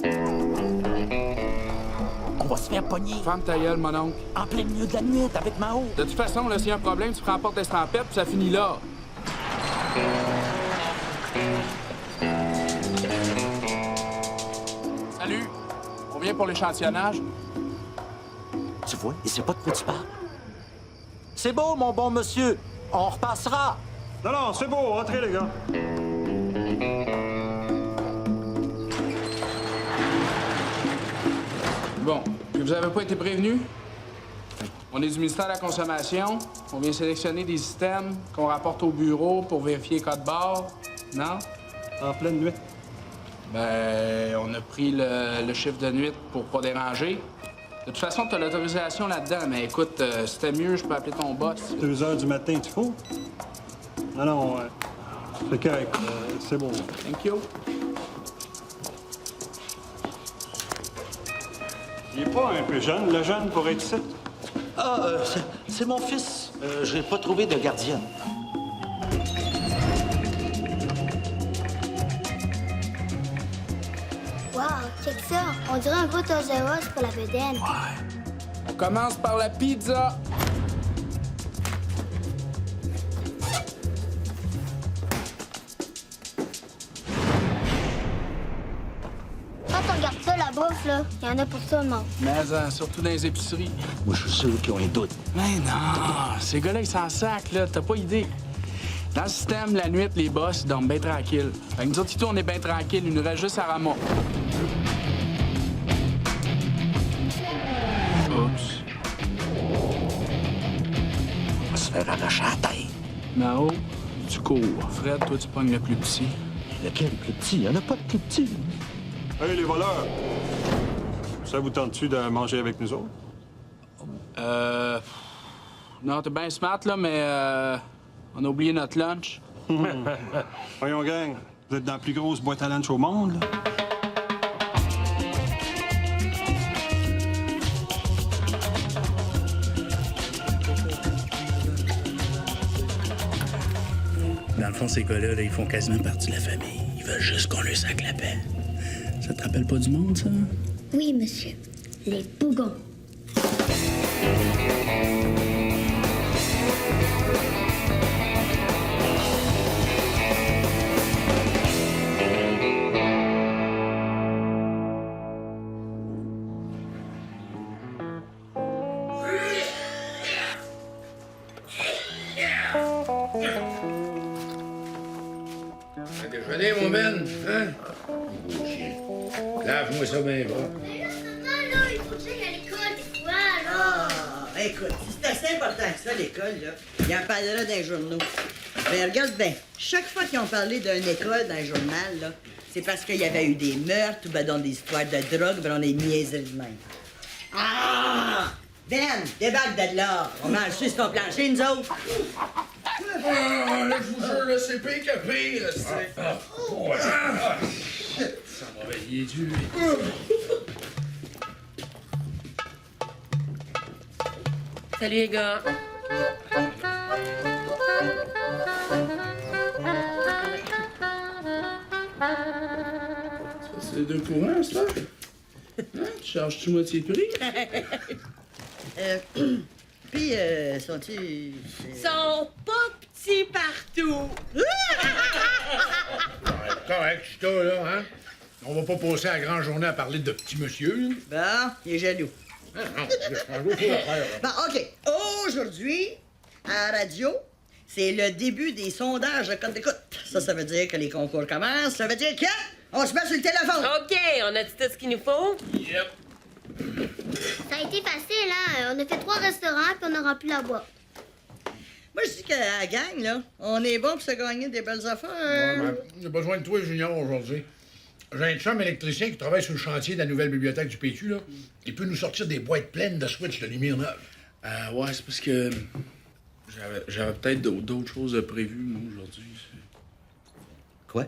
On va se faire pogner. Ferme ta gueule, mon oncle. En plein milieu de la nuit, avec Mao. De toute façon, là, s'il y a un problème, tu prends la porte d'estampette, puis ça finit là. Salut! On vient pour l'échantillonnage? Tu vois, il sait pas de quoi tu parles. C'est beau, mon bon monsieur. On repassera. Non, c'est beau. Entrez, les gars. Bon, vous avez pas été prévenu? On est du ministère de la Consommation. On vient sélectionner des systèmes qu'on rapporte au bureau pour vérifier les codes barres. Non? En pleine nuit. Ben, on a pris le chiffre de nuit pour pas déranger. De toute façon, t'as l'autorisation là-dedans, mais écoute, si c'était mieux, je peux appeler ton boss. 2 heures du matin, tu fous? Non, c'est correct. C'est bon. Thank you. Il est pas un peu jeune, le jeune, pour être ici? Ah, c'est mon fils. Je n'ai pas trouvé de gardienne. Wow, check ça. On dirait un beau Toys R Us pour la bedaine. On commence par la pizza. Quand on regarde ça, la bouffe, là, il y en a pour tout le monde. Mais surtout dans les épiceries. Moi, je suis sûr qu'ils ont un doute. Mais non, ces gars-là, ils s'en sacent, là. T'as pas idée. Dans le système, la nuit, les boss, ils dorment bien tranquilles. Fait que nous autres, on est bien tranquilles. Il nous reste juste à Rama. Oups. On va se faire arracher la tête. Mao, tu cours. Fred, toi, tu pognes le plus petit. Lequel plus petit? Il n'y en a pas de plus petit. Hey, les voleurs! Ça vous tente-tu de manger avec nous autres? Non, t'es bien smart, là, mais on a oublié notre lunch. Voyons, gang, vous êtes dans la plus grosse boîte à lunch au monde, là? Dans le fond, ces gars-là, là, ils font quasiment partie de la famille. Ils veulent juste qu'on leur sac la paix. Ça te rappelle pas du monde, ça? Oui, monsieur. Les bougons. T'as déjeuné, mon Ben? Hein? Beau chien. Lave-moi ça bien bas. Là, il faut que j'aille à l'école des fois, là. Ah, écoute, si c'est assez important que ça, l'école, là, il en parlera dans les journaux. Mais regarde bien, chaque fois qu'ils ont parlé d'une école dans le journal, là, c'est parce qu'il y avait eu des meurtres ou ben, dans des histoires de drogue, ben, on est niaiseries de même. Ah! Ben, débarque de là. On mange sur ton plancher, nous autres. Ah, là, je vous jure, là, c'est pire que pire, là, c'est... Ouais. Ah, shit, ça m'a réveillé du... Salut les gars. Ça, c'est 2 pour 1, ça? Hein? Tu charges-tu moitié de prix? Puis, sont-ils... Ils sont pas petits partout. Correct, je suis là, hein? On va pas passer la grande journée à parler de petit monsieur, là. Bon, il est jaloux. Ah, non, je prends l'autre pour l'affaire, là. Bon, OK. Aujourd'hui, à la radio, c'est le début des sondages de code d'écoute. Ça veut dire que les concours commencent. Ça veut dire qu'on se met sur le téléphone. OK, on a dit tout ce qu'il nous faut. Yep. Ça a été facile, hein? On a fait 3 restaurants, puis on a rempli la boîte. Moi, je dis qu'à la gang, là, on est bon pour se gagner des belles affaires. Ouais, ben, j'ai besoin de toi, Junior, aujourd'hui. J'ai un chum électricien qui travaille sur le chantier de la nouvelle bibliothèque du PQ, là. Il peut nous sortir des boîtes pleines de switch de lumière neuve. Ouais, c'est parce que j'avais peut-être d'autres choses de prévues, moi, aujourd'hui. Quoi?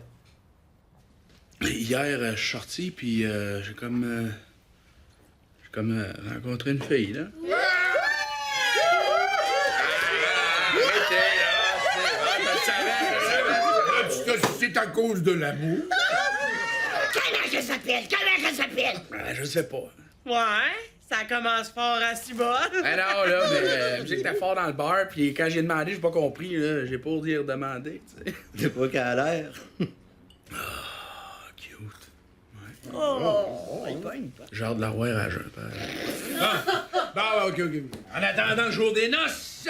Hier, je suis sorti, puis j'ai comme rencontré une fille, là. C'est à cause de l'amour. qu'elle s'appelle? Comment qu'elle s'appelle? Je sais pas. Ouais, ça commence fort à si bas. Ben non, là, mais je sais que t'es fort dans le bar, puis quand j'ai demandé, j'ai pas compris, là. J'ai pas osé redemander, tu sais. C'est pas qu'elle a l'air. Cute. Oh! Genre de la voir à jeun, Bon, OK. En attendant le jour des noces,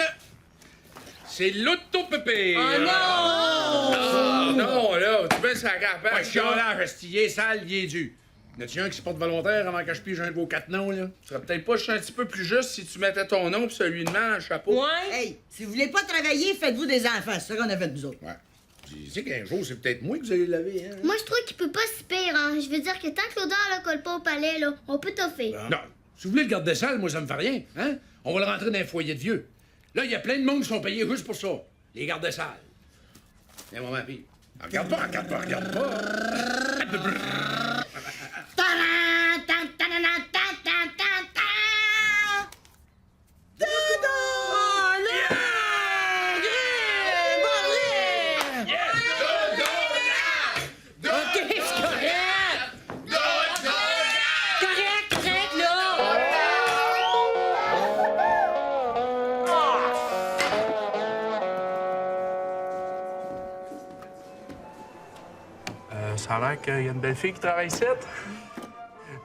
c'est l'autopépé. Oh non! Ah, non, là, tu peux ça Pas de chiolage, esti, il est sale, il est dû. Y en a-tu un qui se porte volontaire avant que je pige un de vos 4 noms, là? Tu serais peut-être pas juste un petit peu plus juste si tu mettais ton nom pis celui de man dans le chapeau. Ouais? Hey, si vous voulez pas travailler, faites-vous des enfants. C'est ça qu'on a fait, nous autres. Ouais. Tu sais qu'un jour, c'est peut-être moi que vous allez laver, hein? Moi, je trouve qu'il peut pas si pire, hein. Je veux dire que tant que l'odeur ne colle pas au palais, là, on peut toffer. Non. Si vous voulez le garder sale, moi, ça me fait rien, hein? On va le rentrer dans un foyer de vieux. Là, il y a plein de monde qui sont payés juste pour ça. Les garder sales. Viens, maman, fille. Regarde pas. Correct, là! Ça a l'air qu'il y a une belle fille qui travaille ici.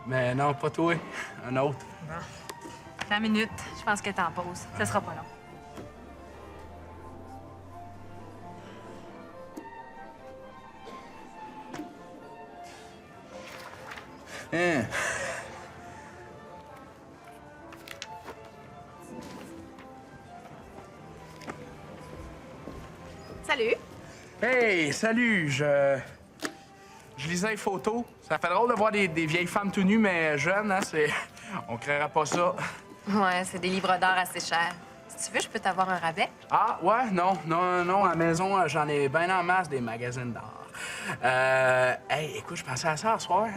Mais non, pas toi. Un autre. 20 minutes. Je pense qu'elle est en pause. Ça sera pas long. Hein? Salut! Hey, salut! Je lisais les photos. Ça fait drôle de voir des vieilles femmes tout nues, mais jeunes, hein? On créera pas ça. Ouais, c'est des livres d'art assez chers. Si tu veux, je peux t'avoir un rabais. Ah, ouais? Non. À la maison, j'en ai bien en masse des magazines d'art. Hey, écoute, je pensais à ça ce soir.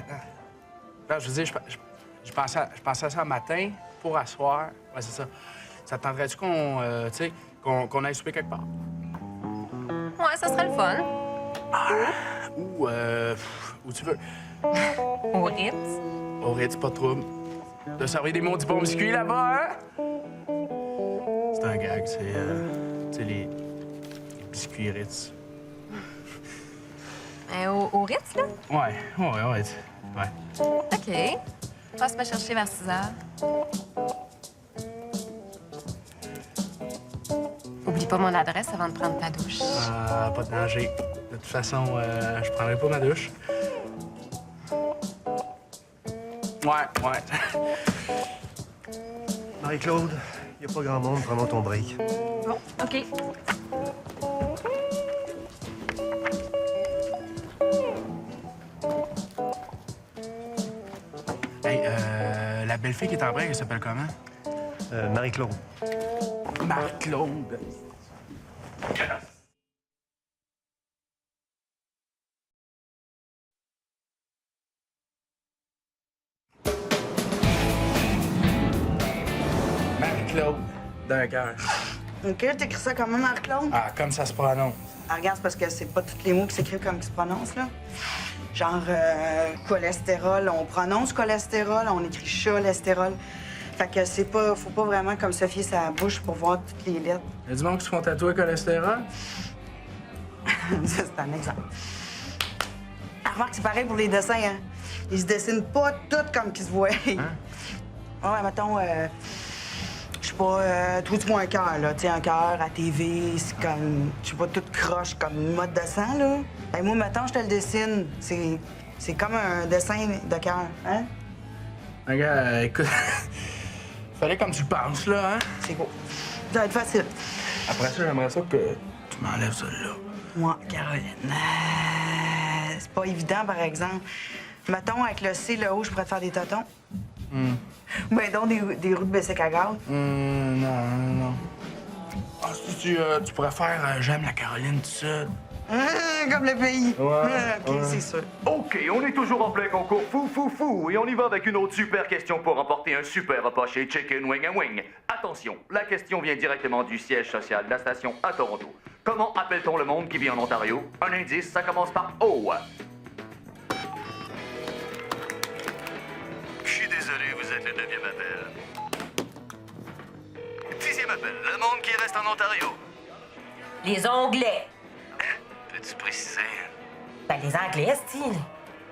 Non, je veux dire, je pensais à ça le matin pour asseoir. Ouais, c'est ça. Ça te tenterait-tu qu'on aille souper quelque part? Ouais, ça serait le fun. Où tu veux. Au Ritz. Au Ritz, pas de trouble. De servir des maudits bons biscuits là-bas, hein? C'est un gag, c'est, tu sais, les biscuits Ritz. Au Ritz, là? Ouais. OK. Passe me chercher vers 6 heures. Oublie pas mon adresse avant de prendre ta douche. Ah, pas de danger. De toute façon, je prendrai pas ma douche. Ouais. Marie-Claude, y a pas grand monde, prends ton break. Bon, OK. Hey, la belle fille qui est en break, elle s'appelle comment? Marie-Claude. Marie-Claude. Marie-Claude, d'un cœur. OK, t'écris ça comment, Marc-Claude? Ah, comme ça se prononce. Ah, regarde, c'est parce que c'est pas tous les mots qui s'écrivent comme qui se prononcent, là. Genre, cholestérol, on prononce cholestérol, on écrit cholestérol. Fait que c'est pas... Faut pas vraiment comme se fier sa bouche pour voir toutes les lettres. Y a du monde qui se font tatouer cholestérol? Ça, c'est un exemple. Ah, remarque, c'est pareil pour les dessins, hein. Ils se dessinent pas tous comme qu'ils se voient. Hein? Ouais, mettons, je sais pas, trouve-moi un cœur, là. Tu sais, un cœur à TV, c'est comme, je sais pas, tout croche comme mode dessin, là. Ben, moi, mettons, je te le dessine. C'est comme un dessin de cœur, hein? Regarde, écoute, fallait comme tu penses, là, hein? C'est beau. Ça va être facile. Après ça, j'aimerais ça que tu m'enlèves celle-là. Moi, Caroline. C'est pas évident, par exemple. Mettons, avec le C, le O, je pourrais te faire des totons. Ben donc, des roues de bicycle à gaz. Non. Ah, tu pourrais faire J'aime la Caroline tout seul. Comme le pays. OK, c'est sûr. OK, on est toujours en plein concours fou. Et on y va avec une autre super question pour remporter un super repas chez Chicken Wing & Wing. Attention, la question vient directement du siège social de la station à Toronto. Comment appelle-t-on le monde qui vit en Ontario? Un indice, ça commence par O. 9e appel. 10e appel. Le monde qui reste en Ontario. Les Anglais. Peux-tu préciser? Ben, les Anglais, style.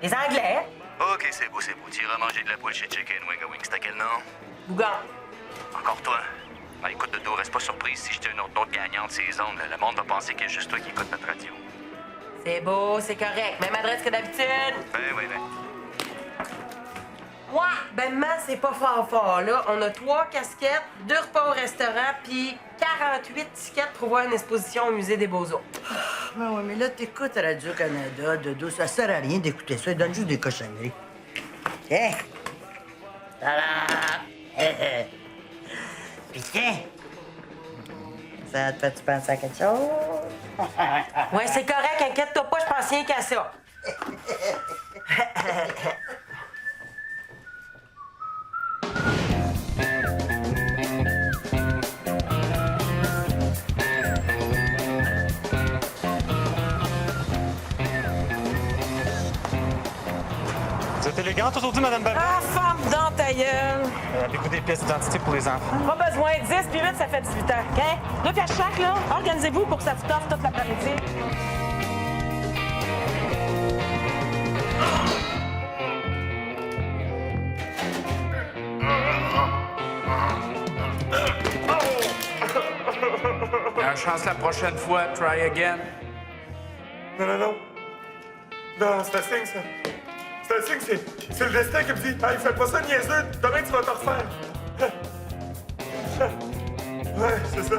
Les Anglais. OK, c'est beau, c'est beau. Tu iras manger de la poêle chez Chicken Wing a Wing. C'est à quel nom? Bougon. Encore toi? Ben, écoute, Dodo, reste pas surprise. Si je te une autre note gagnante ces ondes, le monde va penser qu'il y a juste toi qui écoute notre radio. C'est beau, c'est correct. Même adresse que d'habitude. Ben oui, ben. Ouais, ben man, c'est pas fort, là. On a 3 casquettes, 2 repas au restaurant, puis 48 tickets pour voir une exposition au Musée des Beaux-Arts. Ben ouais, mais là, t'écoutes Radio-Canada, Dodo, ça sert à rien d'écouter ça, ils donnent juste des cochonneries. Tiens! Tada! Puis tiens! Ça te fait-tu penser à quelque chose? Ouais, c'est correct, inquiète-toi pas, je pense rien qu'à ça. Vous êtes élégante aujourd'hui, Madame Babin? Ah, femme dans ta gueule! Avez-vous des pièces d'identité pour les enfants? Pas besoin, 10 puis 8, ça fait 18 ans, OK? 2 pièces chaque, là. Organisez-vous pour que ça vous toffe toute l'après-midi. La chance la prochaine fois, try again. Non. Non, c'est un signe, ça. C'est un signe, c'est le destin qui me dit, hey, fais pas ça niaiseux, demain tu vas te refaire. Ouais, c'est ça.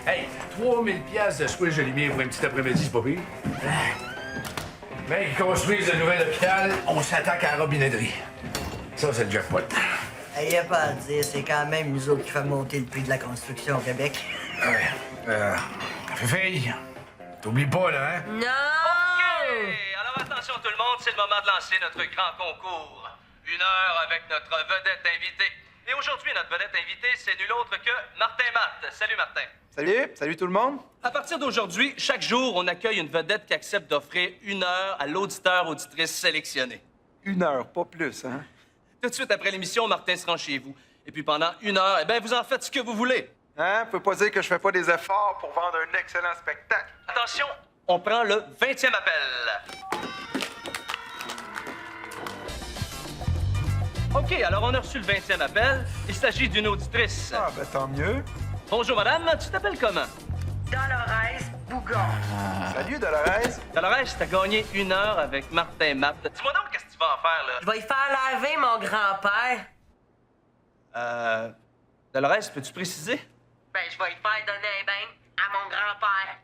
Hey, 3000 piastres de Swiss, je l'ai mis pour un petit après-midi, c'est pas pire. Mais ils construisent le nouvel hôpital, on s'attaque à la robinetterie. Ça, c'est le jackpot. Il n'y a pas à dire, c'est quand même nous autres qui fait monter le prix de la construction au Québec. Ouais. Fille, t'oublies pas, là, hein? Non! OK! Alors attention tout le monde, c'est le moment de lancer notre grand concours. 1 heure avec notre vedette invitée. Et aujourd'hui, notre vedette invitée, c'est nul autre que Martin Matt. Salut, Martin. Salut tout le monde. À partir d'aujourd'hui, chaque jour, on accueille une vedette qui accepte d'offrir 1 heure à l'auditeur-auditrice sélectionné. 1 heure, pas plus, hein? Tout de suite après l'émission, Martin se rend chez vous. Et puis pendant 1 heure, eh bien, vous en faites ce que vous voulez. Hein? Vous pouvez pas dire que je fais pas des efforts pour vendre un excellent spectacle. Attention, on prend le 20e appel. OK, alors on a reçu le 20e appel. Il s'agit d'une auditrice. Ah, ben tant mieux. Bonjour, madame. Tu t'appelles comment? Dolores Bougon. Salut, Dolores. Dolores, t'as gagné 1 heure avec Martin Matt. Dis-moi donc, qu'est-ce que tu vas en faire, là? Je vais y faire laver mon grand-père. Dolores, peux-tu préciser? Ben, je vais y faire donner un bain à mon grand-père.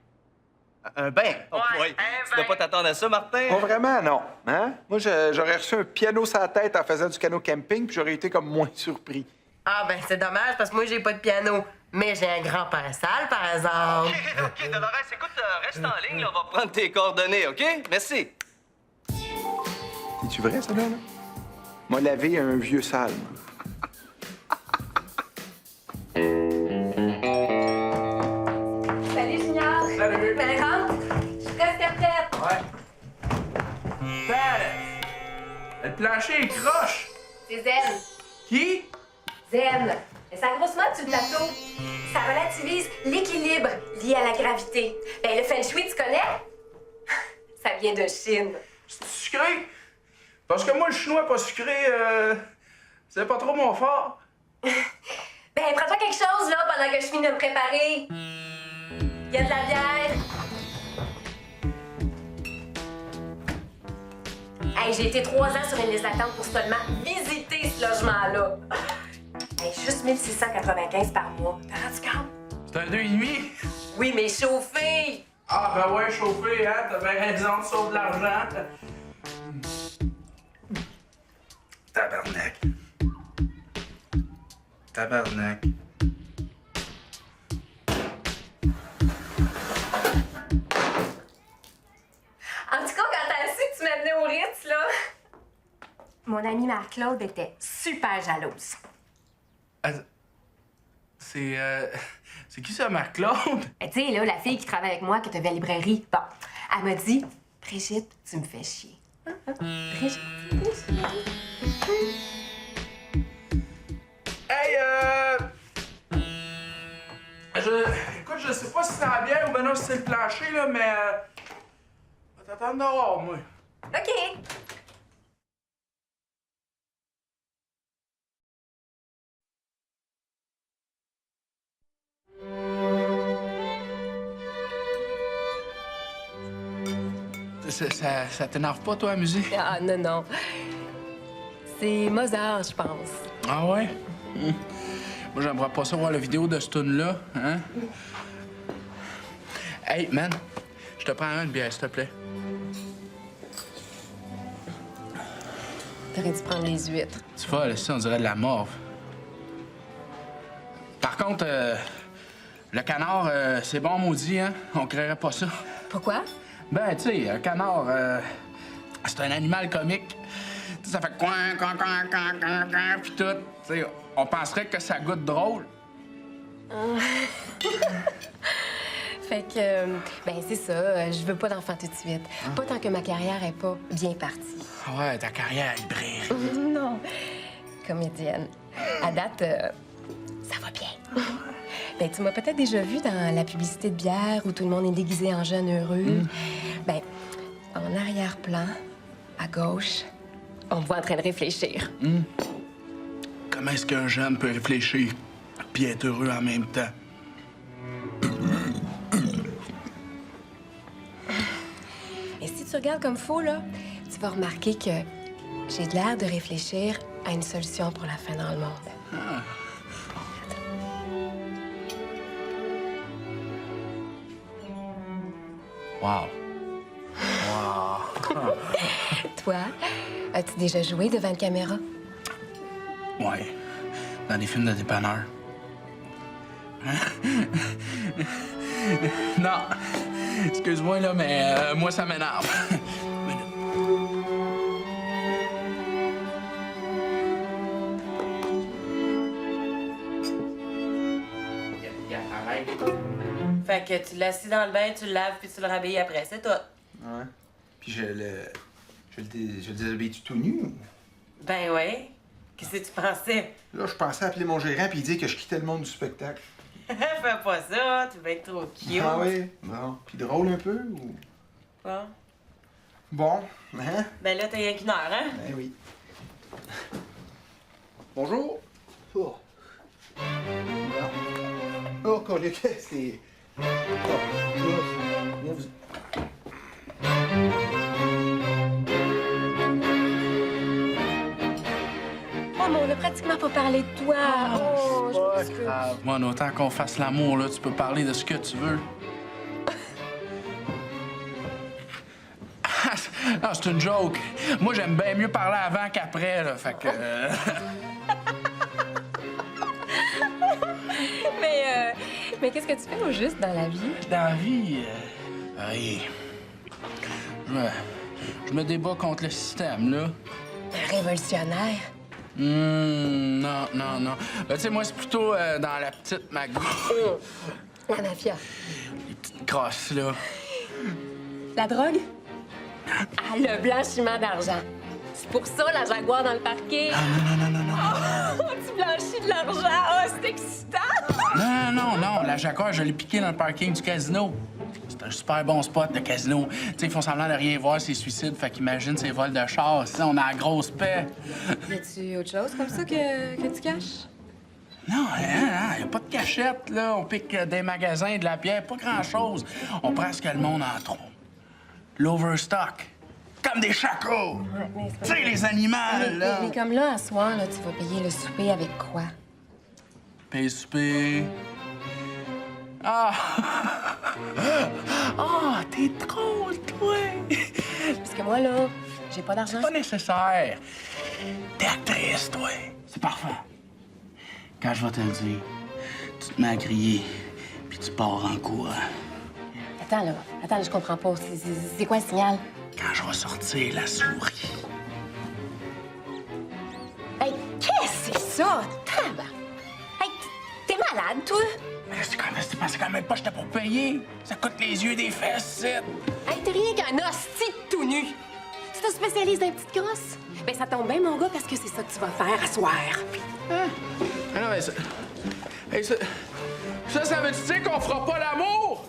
Un bain? Oh, Ouais, boy. un Tu dois bain. pas t'attendre à ça, Martin? Pas vraiment, non. Hein? Moi, j'aurais reçu un piano sur la tête en faisant du canot camping, puis j'aurais été comme moins surpris. Ah, ben, c'est dommage parce que moi, j'ai pas de piano. Mais j'ai un grand-père sale, par exemple. OK, Dolores, écoute, reste en ligne, là, on va prendre tes coordonnées, OK? Merci. C'est-tu vrai, ça, là? M'a lavé un vieux sale. Salut, Junior. Salut. Ben, rentre. Je suis presque prête. Ouais. Le plancher est croche. C'est Zen. Qui? Zen. Elle s'agrossement du plateau. Ça relativise l'équilibre lié à la gravité. Ben, le feng shui, tu connais? Ça vient de Chine. C'est sucré? Parce que moi, le chinois pas sucré, c'est pas trop mon fort. Ben, prends-toi quelque chose, là, pendant que je finis de me préparer. Il y a de la bière. Hey, j'ai été 3 ans sur une liste d'attente pour seulement visiter ce logement-là. Hey, juste 1695 par mois. T'as rendu compte? C'est un 2,5? Oui, mais chauffé. Ah, ben ouais, chauffé, hein? T'as bien raison, sauve de l'argent. Tabarnak. Tabarnak. En tout cas, quand t'as su que mon amie Marc-Claude était super jalouse. C'est qui ça, Marc-Claude? Tu sais, là, la fille qui travaille avec moi, qui était à la librairie, bon, elle m'a dit, Brigitte, tu me fais chier. Brigitte, tu me fais chier. Hey, écoute, je sais pas si c'est la bière ou ben non si c'est le plancher, là, mais... va t'attendre dehors, moi. OK. Ça t'énerve pas, toi, la musique? Ah, non, non. C'est Mozart, je pense. Ah ouais? Moi, j'aimerais pas ça voir la vidéo de ce tune-là, hein? Hey, man, je te prends une bière, s'il te plaît. T'aurais dû prendre les huîtres. Tu vois, là, on dirait de la morve. Par contre, le canard, c'est bon maudit, hein? On créerait pas ça. Pourquoi? Ben, tu sais, un canard, c'est un animal comique. Tu sais, ça fait coin, puis tout. Tu sais, on penserait que ça goûte drôle. Fait que, ben c'est ça, je veux pas d'enfant tout de suite. Pas tant que ma carrière est pas bien partie. Ouais, ta carrière à librairie. Non, comédienne. À date, ça va bien. Ben, tu m'as peut-être déjà vu dans la publicité de bière où tout le monde est déguisé en jeune heureux. Ben, en arrière-plan, à gauche, on me voit en train de réfléchir. Comment est-ce qu'un jeune peut réfléchir puis être heureux en même temps? Et si tu regardes comme faux, là, tu vas remarquer que j'ai de l'air de réfléchir à une solution pour la fin dans le monde. Wow. Wow. Toi, as-tu déjà joué devant une caméra? Ouais, dans des films de dépanneurs. Non, excuse-moi, là, mais moi, ça m'énerve. Fait que tu l'assis dans le bain, tu le laves, puis tu le rhabilles après, c'est tout. Ouais. Puis je le déshabille tout nu? Ben ouais. Qu'est-ce que tu pensais? Là, je pensais appeler mon gérant puis dire que je quittais le monde du spectacle. Fais pas ça, tu vas être trop cute. Ah oui? Bon. Puis drôle un peu ou... Bon. Bon, hein? Ben là, t'as rien qu'une heure, hein? Ben oui. Bonjour. Oh. Oh, collègue, c'est... Oh, là, vous... Oh, mais on a pratiquement pas parlé de toi. Oh, je m'excuse. Moi, autant qu'on fasse l'amour, là, tu peux parler de ce que tu veux. Ah, c'est une joke. Moi, j'aime bien mieux parler avant qu'après, là, fait que... Mais qu'est-ce que tu fais au juste dans la vie? Dans la vie, je me débat contre le système, là. Un révolutionnaire? Non. Tu sais, moi, c'est plutôt dans la petite magouille. La mafia. Les petites crosses, là. La drogue? Ah, le blanchiment d'argent. C'est pour ça, la Jaguar dans le parking. Non. Oh, tu blanchis de l'argent. Oh, c'est excitant. Non. La Jaguar, je l'ai piquée dans le parking du casino. C'est un super bon spot, le casino. Tu sais, ils font semblant de rien voir, ces suicides. Fait qu'imagine ces vols de chars. Ça, on a la grosse paix. Y a-tu autre chose comme ça que tu caches? Non, y a pas de cachette, là. On pique des magasins, de la bière, pas grand-chose. On prend ce que le monde en trouve. L'overstock. Comme des chacos! Ouais, tu sais, les animaux, là! Mais comme là, à soir, là, tu vas payer le souper avec quoi? Payer le souper... Ah! Ah, t'es drôle, toi! Parce que moi, là, j'ai pas d'argent. C'est pas nécessaire. T'es actrice, toi. C'est parfait. Quand je vais te le dire, tu te mets à crier, puis tu pars en courant. Attends, je comprends pas. C'est quoi le signal? Quand je vais sortir la souris. malade, toi? Mais c'est quand même pas que j'étais pour payer. Ça coûte les yeux des fesses, c'est. Hey, t'es rien qu'un hostie de tout nu. Tu te spécialises dans les petites grosses? Ben, ça tombe bien, mon gars, parce que c'est ça que tu vas faire à soir. Hein? Ah non, mais ça... Hey, ça veut-tu dire qu'on fera pas l'amour?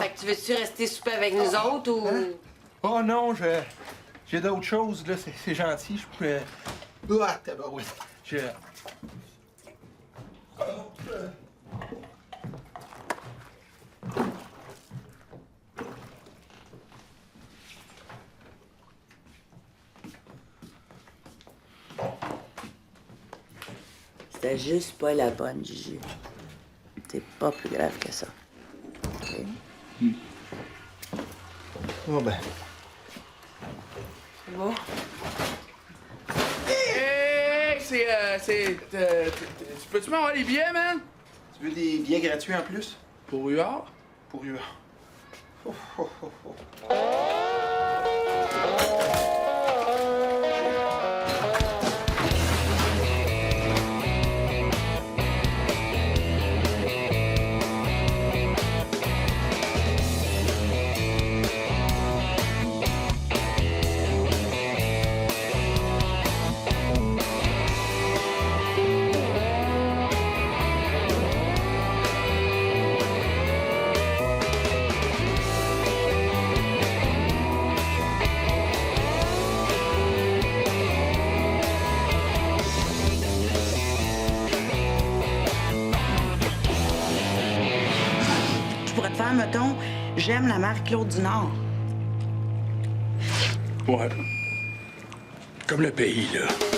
Fait que tu veux-tu rester souper avec nous autres ou... Oh non, j'ai d'autres choses, là. C'est gentil, je peux... Ah, tabarouette. C'était juste pas la bonne, Gigi. C'est pas plus grave que ça. OK? Oh ben. C'est bon? Hey, tu peux-tu m'avoir les billets, man? Tu veux des billets gratuits en plus? Pour Huard? Pour Huard. Oh, oh, oh, oh. Mettons, j'aime la Marie-Claude du Nord. Ouais. Comme le pays, là.